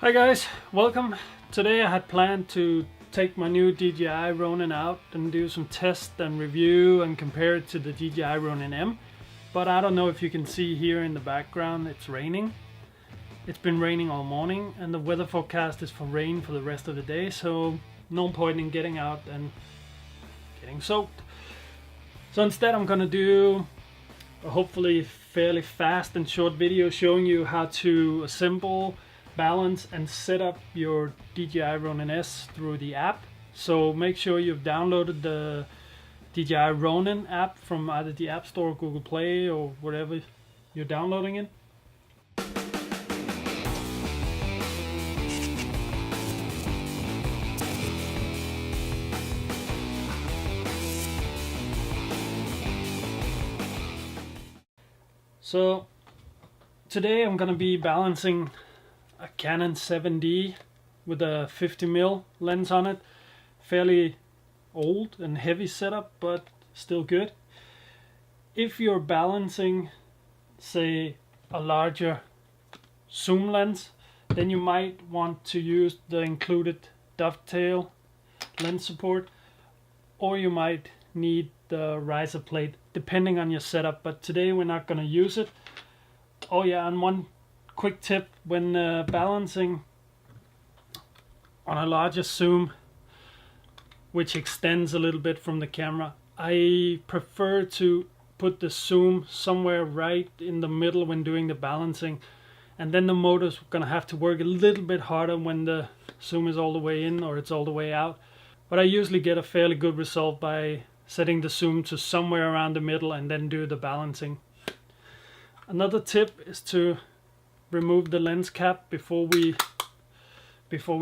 Hi guys, welcome. Today I had planned to take my new DJI Ronin out and do some test and review and compare it to the DJI Ronin M. But I don't know if you can see here in the background, it's raining. It's been raining all morning and the weather forecast is for rain for the rest of the day, so no point in getting out and getting soaked. So instead I'm gonna do a hopefully fairly fast and short video showing you how to assemble, balance and set up your DJI Ronin S through the app. So make sure you've downloaded the DJI Ronin app from either the App Store or Google Play or wherever you're downloading it. So today I'm gonna be balancing a Canon 7D with a 50mm lens on it. Fairly old and heavy setup, but still good. If you're balancing, say, a larger zoom lens, then you might want to use the included dovetail lens support, or you might need the riser plate depending on your setup, but today we're not going to use it. Oh yeah, and one quick tip: when balancing on a larger zoom which extends a little bit from the camera, I prefer to put the zoom somewhere right in the middle when doing the balancing, and then the motor's gonna have to work a little bit harder when the zoom is all the way in or it's all the way out. But I usually get a fairly good result by setting the zoom to somewhere around the middle and then do the balancing. Another tip is to remove the lens cap before we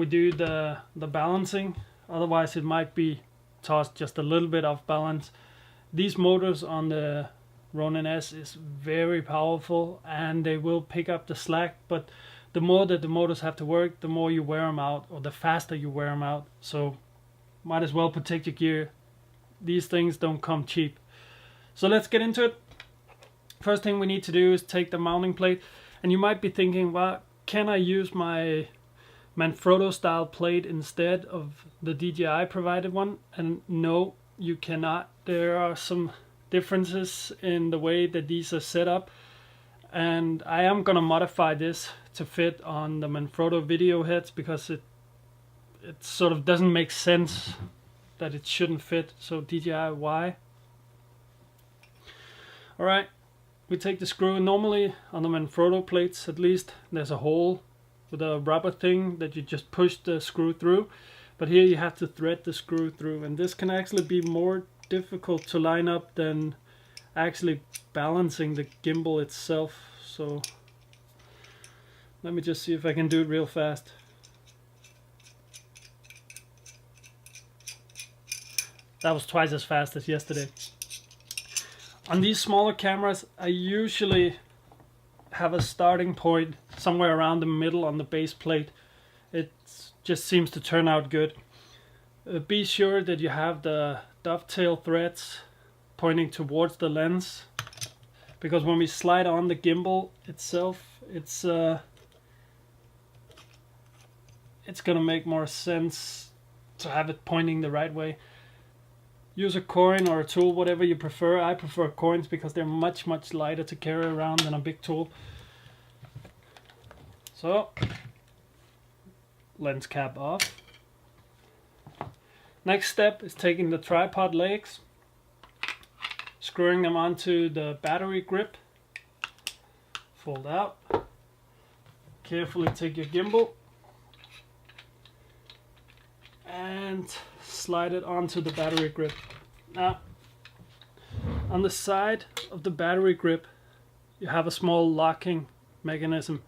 do the balancing, otherwise it might be tossed just a little bit off balance. These motors on the Ronin S is very powerful and they will pick up the slack, but the more that the motors have to work, the more you wear them out, or the faster you wear them out. So might as well protect your gear. These things don't come cheap. So let's get into it. First thing we need to do is take the mounting plate. And you might be thinking, well, can I use my Manfrotto style plate instead of the DJI provided one? And no, you cannot. There are some differences in the way that these are set up, and I am gonna modify this to fit on the Manfrotto video heads because it sort of doesn't make sense that it shouldn't fit. So DJI, why? All right. We take the screw. Normally on the Manfrotto plates, at least, there's a hole with a rubber thing that you just push the screw through, but here you have to thread the screw through, and this can actually be more difficult to line up than actually balancing the gimbal itself. So let me just see if I can do it real fast. That was twice as fast as yesterday. On these smaller cameras, I usually have a starting point somewhere around the middle on the base plate. It just seems to turn out good. Be sure that you have the dovetail threads pointing towards the lens, because when we slide on the gimbal itself, it's gonna make more sense to have it pointing the right way. Use a coin or a tool, whatever you prefer. I prefer coins because they're much lighter to carry around than a big tool. So, lens cap off. Next step is taking the tripod legs, screwing them onto the battery grip. Fold out. Carefully take your gimbal and slide it onto the battery grip. Now, on the side of the battery grip, you have a small locking mechanism.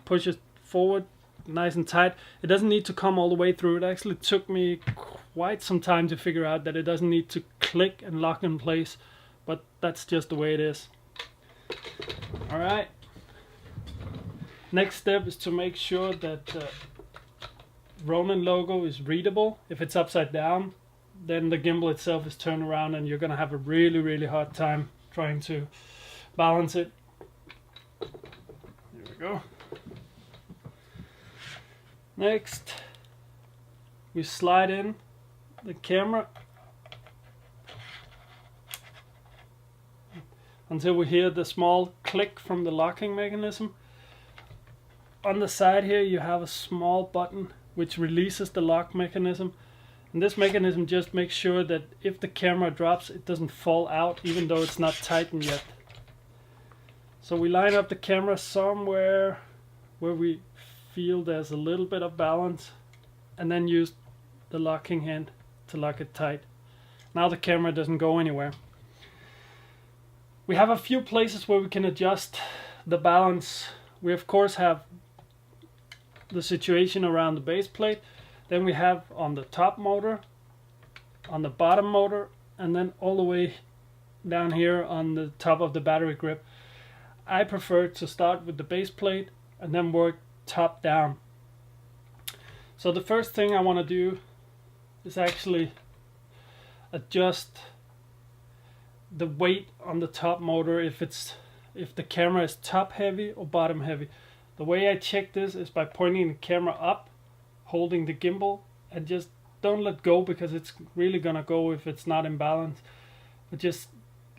Push it forward nice and tight. It doesn't need to come all the way through. It actually took me quite some time to figure out that it doesn't need to click and lock in place, but that's just the way it is. Alright. Next step is to make sure that the Ronin logo is readable. If it's upside down, then the gimbal itself is turned around and you're gonna have a really hard time trying to balance it. Here we go. Next, we slide in the camera until we hear the small click from the locking mechanism. On the side here you have a small button which releases the lock mechanism, and this mechanism just makes sure that if the camera drops it doesn't fall out even though it's not tightened yet. So we line up the camera somewhere where we feel there's a little bit of balance, and then use the locking hand to lock it tight. Now the camera doesn't go anywhere. We have a few places where we can adjust the balance. We of course have the situation around the base plate, then we have on the top motor, on the bottom motor, and then all the way down here on the top of the battery grip. I prefer to start with the base plate and then work top down. So the first thing I want to do is actually adjust the weight on the top motor, if the camera is top heavy or bottom heavy. The way I check this is by pointing the camera up, holding the gimbal, and just don't let go, because it's really gonna go if it's not in balance. But just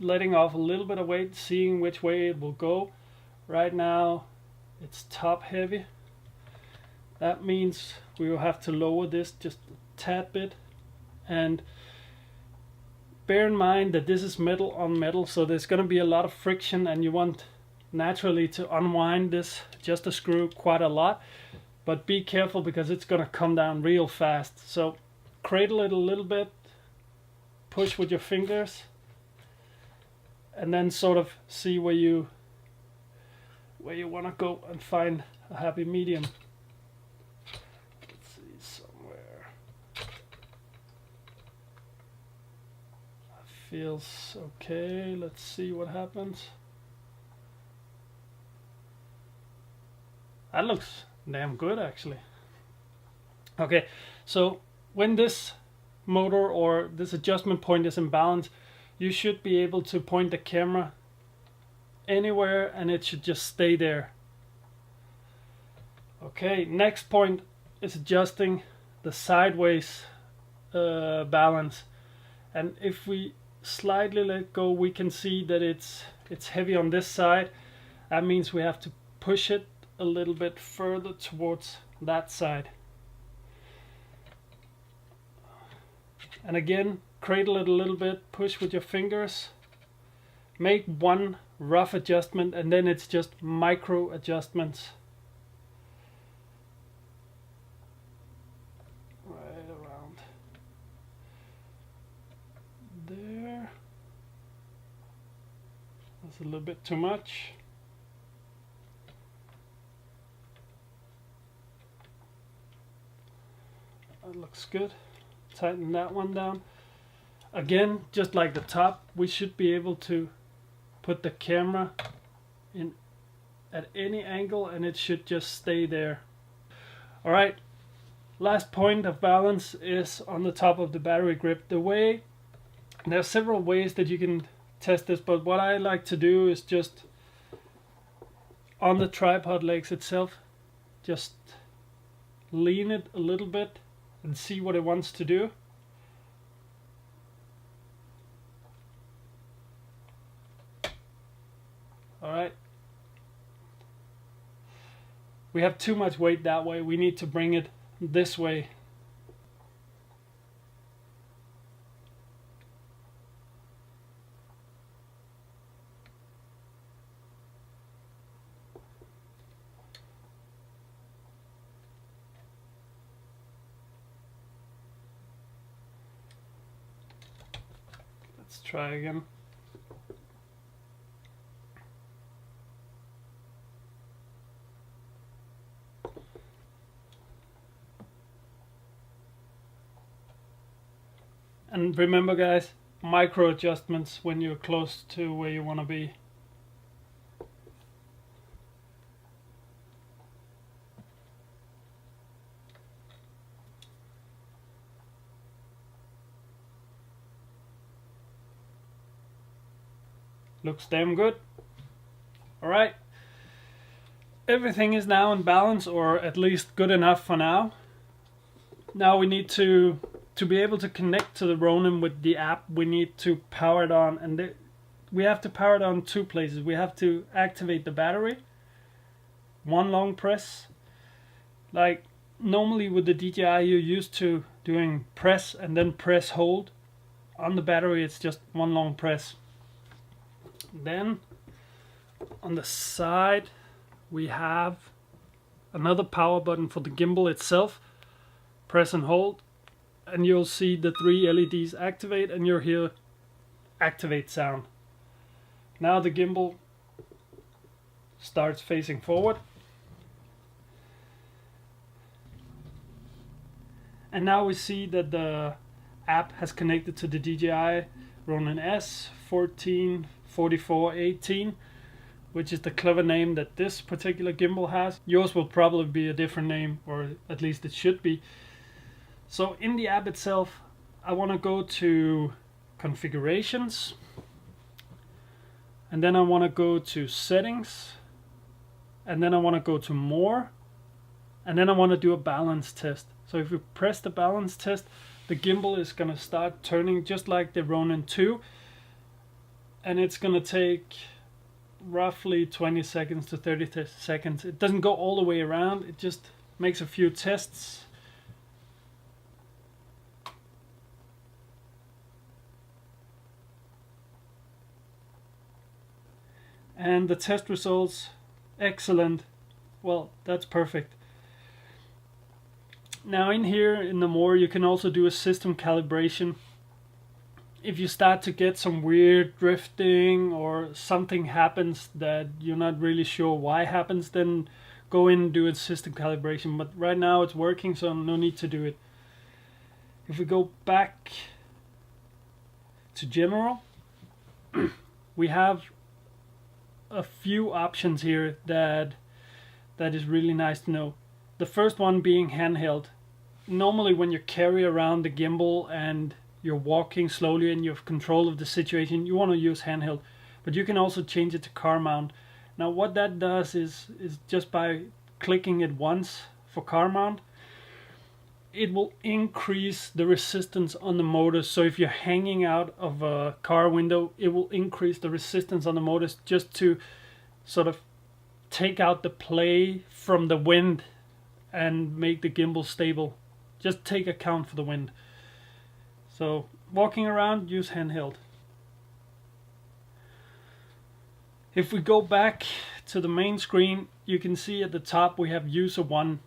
letting off a little bit of weight, seeing which way it will go. Right now it's top heavy. That means we will have to lower this just a tad bit. And bear in mind that this is metal on metal, so there's going to be a lot of friction, and you want naturally to unwind this just a screw quite a lot, but be careful because it's going to come down real fast. So cradle it a little bit, push with your fingers, and then sort of see where you want to go and find a happy medium. Let's see, somewhere feels okay. Let's see what happens. That looks damn good actually. Okay, so when this motor or this adjustment point is in balance, you should be able to point the camera anywhere and it should just stay there. Okay, next point is adjusting the sideways balance, and if we slightly let go we can see that it's heavy on this side. That means we have to push it a little bit further towards that side. And again, cradle it a little bit, push with your fingers, make one rough adjustment, and then it's just micro adjustments. Right around there. That's a little bit too much. That looks good. Tighten that one down. Again, just like the top, we should be able to put the camera in at any angle and it should just stay there. Alright, last point of balance is on the top of the battery grip. There are several ways that you can test this, but what I like to do is just on the tripod legs itself, just lean it a little bit and see what it wants to do. Alright. We have too much weight that way. We need to bring it this way. Let's try again. And remember guys, micro adjustments when you're close to where you want to be. Looks damn good. Alright. everything is now in balance, or at least good enough for now. Now we need to be able to connect to the Ronin with the app, we need to power it on, and we have to power it on two places. We have to activate the battery, one long press. Like normally with the DJI you're used to doing press and then press hold. On the battery it's just one long press. Then on the side we have another power button for the gimbal itself. Press and hold and you'll see the 3 LEDs activate, and you'll hear activate sound. Now the gimbal starts facing forward. And now we see that the app has connected to the DJI Ronin S 144418, which is the clever name that this particular gimbal has. Yours will probably be a different name, or at least it should be. So in the app itself, I want to go to configurations, and then I want to go to settings, and then I want to go to more, and then I want to do a balance test. So if we press the balance test, the gimbal is going to start turning just like the Ronin 2, and it's going to take roughly 20 seconds to 30 seconds. It doesn't go all the way around, it just makes a few tests. And the test results, excellent. Well, that's perfect. Now in here in the more, you can also do a system calibration. If you start to get some weird drifting or something happens that you're not really sure why happens, then go in and do a system calibration. But right now it's working, so no need to do it. If we go back to general, we have a few options here that is really nice to know. The first one being handheld. Normally when you carry around the gimbal and you're walking slowly and you have control of the situation, you want to use handheld, but you can also change it to car mount. Now what that does is just by clicking it once for car mount, it will increase the resistance on the motors. So if you're hanging out of a car window, it will increase the resistance on the motors just to sort of take out the play from the wind and make the gimbal stable. Just take account for the wind. So walking around, use handheld. If we go back to the main screen, you can see at the top we have user 1.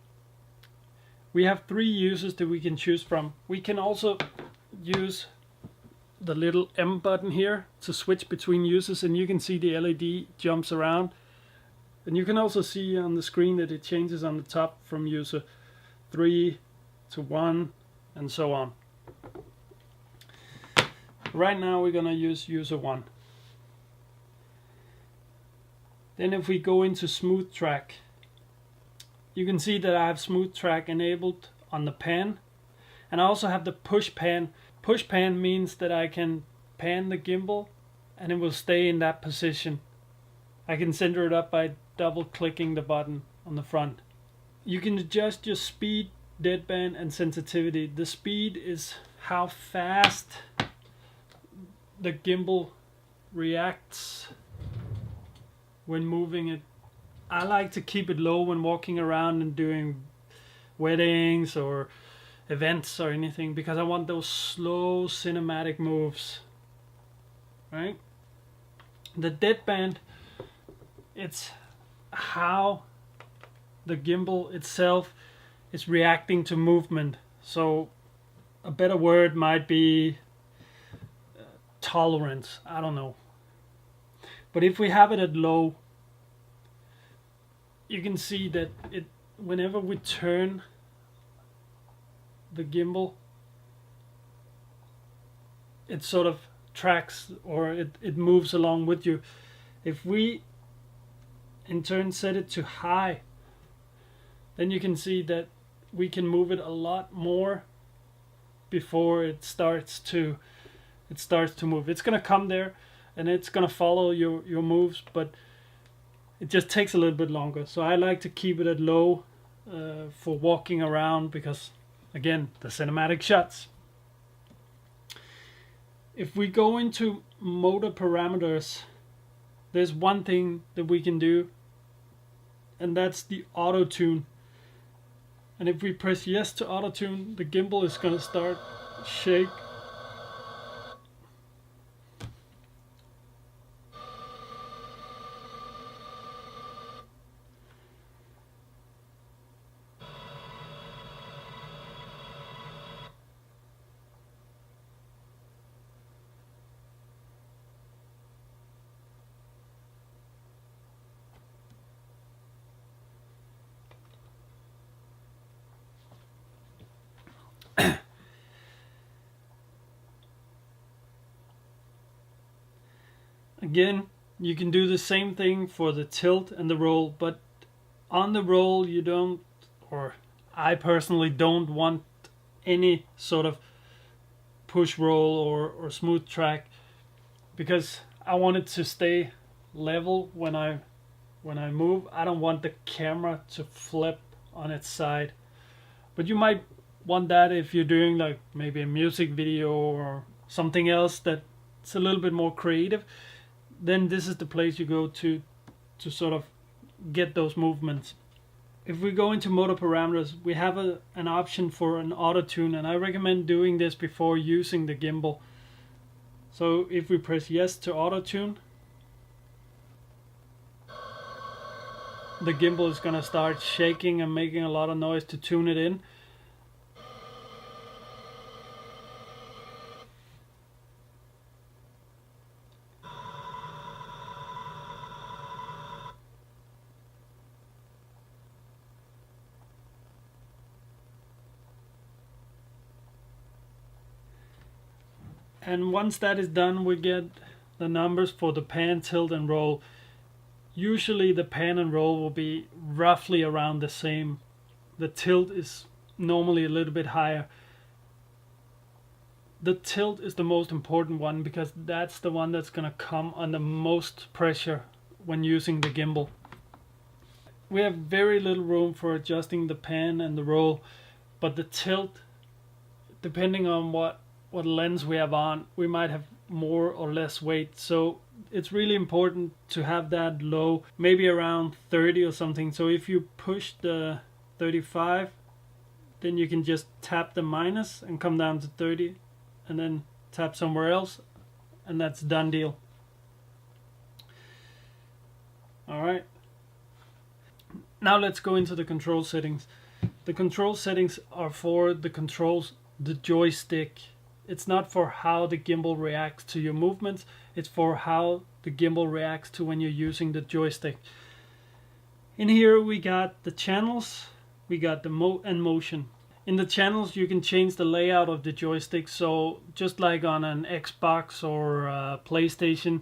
We have 3 users that we can choose from. We can also use the little M button here to switch between users, and you can see the LED jumps around. And you can also see on the screen that it changes on the top from user 3 to 1 and so on. Right now we're gonna use user 1. Then if we go into smooth track, you can see that I have smooth track enabled on the pan, and I also have the push pan. Push pan means that I can pan the gimbal and it will stay in that position. I can center it up by double clicking the button on the front. You can adjust your speed, deadband and sensitivity. The speed is how fast the gimbal reacts when moving it. I like to keep it low when walking around and doing weddings or events or anything, because I want those slow cinematic moves, right? The deadband, it's how the gimbal itself is reacting to movement. So a better word might be tolerance, I don't know. But if we have it at low, you can see that it, whenever we turn the gimbal, it sort of tracks, or it moves along with you. If we in turn set it to high, then you can see that we can move it a lot more before it starts to move. It's gonna come there and it's gonna follow your moves, but it just takes a little bit longer. So I like to keep it at low for walking around, because again, the cinematic shots. If we go into motor parameters, there's one thing that we can do, and that's the auto tune. And if we press yes to auto tune, the gimbal is going to start shake. Again, you can do the same thing for the tilt and the roll, but on the roll you don't, or I personally don't want any sort of push roll or smooth track, because I want it to stay level when I move. I don't want the camera to flip on its side. But you might want that if you're doing like maybe a music video or something else that's a little bit more creative. Then this is the place you go to sort of get those movements. If we go into motor parameters, we have an option for an auto tune, and I recommend doing this before using the gimbal. So if we press yes to auto tune, the gimbal is gonna start shaking and making a lot of noise to tune it in. And once that is done, we get the numbers for the pan, tilt, and roll. Usually the pan and roll will be roughly around the same. The tilt is normally a little bit higher. The tilt is the most important one, because that's the one that's going to come under most pressure when using the gimbal. We have very little room for adjusting the pan and the roll, but the tilt, depending on what lens we have on, we might have more or less weight. So it's really important to have that low, maybe around 30 or something. So if you push the 35, then you can just tap the minus and come down to 30, and then tap somewhere else, and that's done deal. Alright, now let's go into the control settings. The control settings are for the controls, the joystick. It's not for how the gimbal reacts to your movements, it's for how the gimbal reacts to when you're using the joystick. In here we got the channels, we got the motion. In the channels you can change the layout of the joystick, so just like on an Xbox or PlayStation,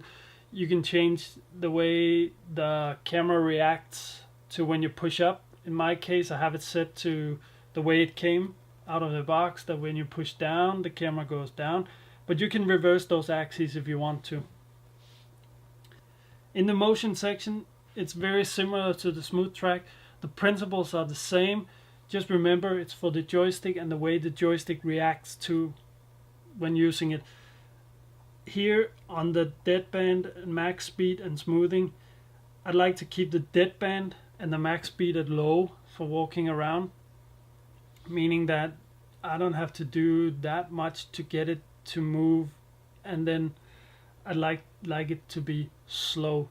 you can change the way the camera reacts to when you push up. In my case, I have it set to the way it came out of the box, that when you push down, the camera goes down, but you can reverse those axes if you want to. In the motion section, it's very similar to the smooth track. The principles are the same. Just remember, it's for the joystick and the way the joystick reacts to when using it. Here on the deadband, max speed and smoothing, I'd like to keep the deadband and the max speed at low for walking around, meaning that I don't have to do that much to get it to move, and then I like it to be slow.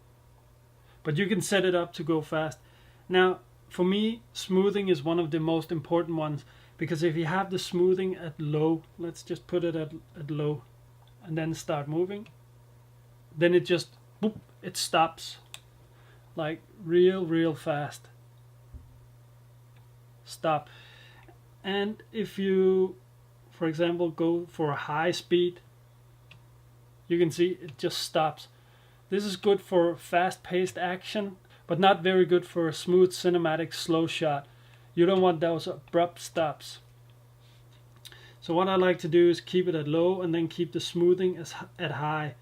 But you can set it up to go fast. Now, for me, smoothing is one of the most important ones, because if you have the smoothing at low, let's just put it at low, and then start moving, then it just, boop, it stops, like real fast. Stop. And if you, for example, go for a high speed, you can see it just stops. This is good for fast-paced action, but not very good for a smooth cinematic slow shot. You don't want those abrupt stops. So what I like to do is keep it at low and then keep the smoothing at high.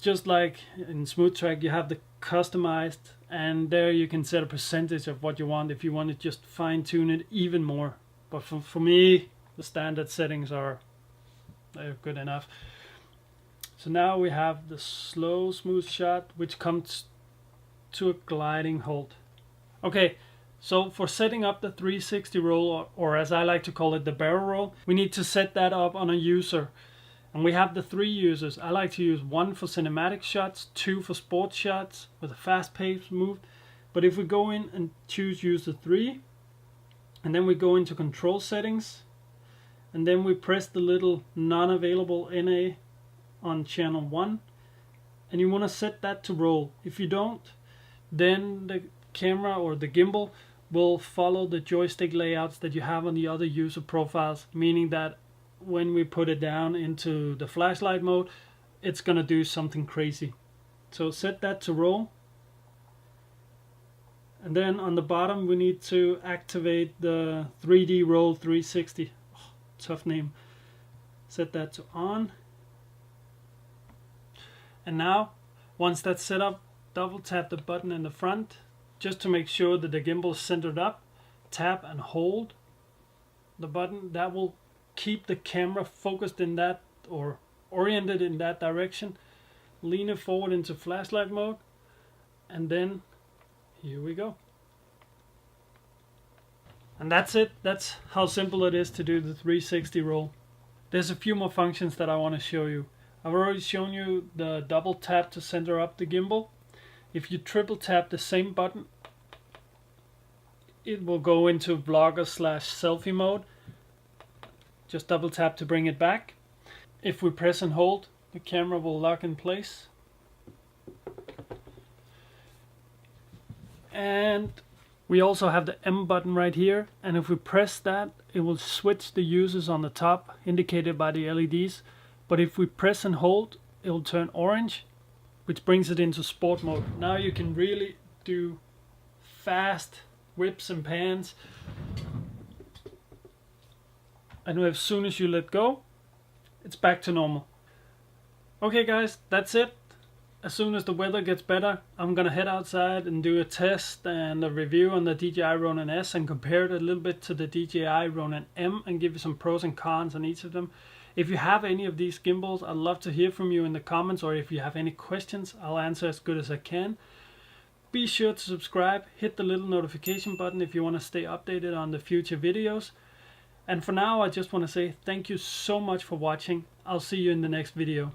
just like in Smooth Track, you have the customized, and there you can set a percentage of what you want if you want to just fine tune it even more. But for me, the standard settings are good enough. So now we have the slow smooth shot, which comes to a gliding hold. Okay, so for setting up the 360 roll, or as I like to call it, the barrel roll, we need to set that up on a user. And we have the 3 users. I like to use 1 for cinematic shots, 2 for sports shots with a fast pace move. But if we go in and choose user 3, and then we go into control settings, and then we press the little non-available NA on channel 1, and you want to set that to roll. If you don't, then the camera or the gimbal will follow the joystick layouts that you have on the other user profiles, meaning that when we put it down into the flashlight mode, it's gonna do something crazy. So set that to roll, and then on the bottom we need to activate the 3D roll 360. Oh, tough name. Set that to on, and now once that's set up, double tap the button in the front just to make sure that the gimbal is centered up. Tap and hold the button. That will keep the camera focused in that, or oriented in that direction. Lean it forward into flashlight mode, and then here we go. And that's it. That's how simple it is to do the 360 roll. There's a few more functions that I want to show you. I've already shown you the double tap to center up the gimbal. If you triple tap the same button, it will go into vlogger / selfie mode. Just double tap to bring it back. If we press and hold, the camera will lock in place. And we also have the M button right here, and if we press that, it will switch the users on the top, indicated by the LEDs. But if we press and hold, it will turn orange, which brings it into sport mode. Now you can really do fast whips and pans, and as soon as you let go, it's back to normal. Okay guys, that's it. As soon as the weather gets better, I'm gonna head outside and do a test and a review on the DJI Ronin S and compare it a little bit to the DJI Ronin M and give you some pros and cons on each of them. If you have any of these gimbals, I'd love to hear from you in the comments, or if you have any questions, I'll answer as good as I can. Be sure to subscribe, hit the little notification button if you want to stay updated on the future videos. And for now, I just want to say thank you so much for watching. I'll see you in the next video.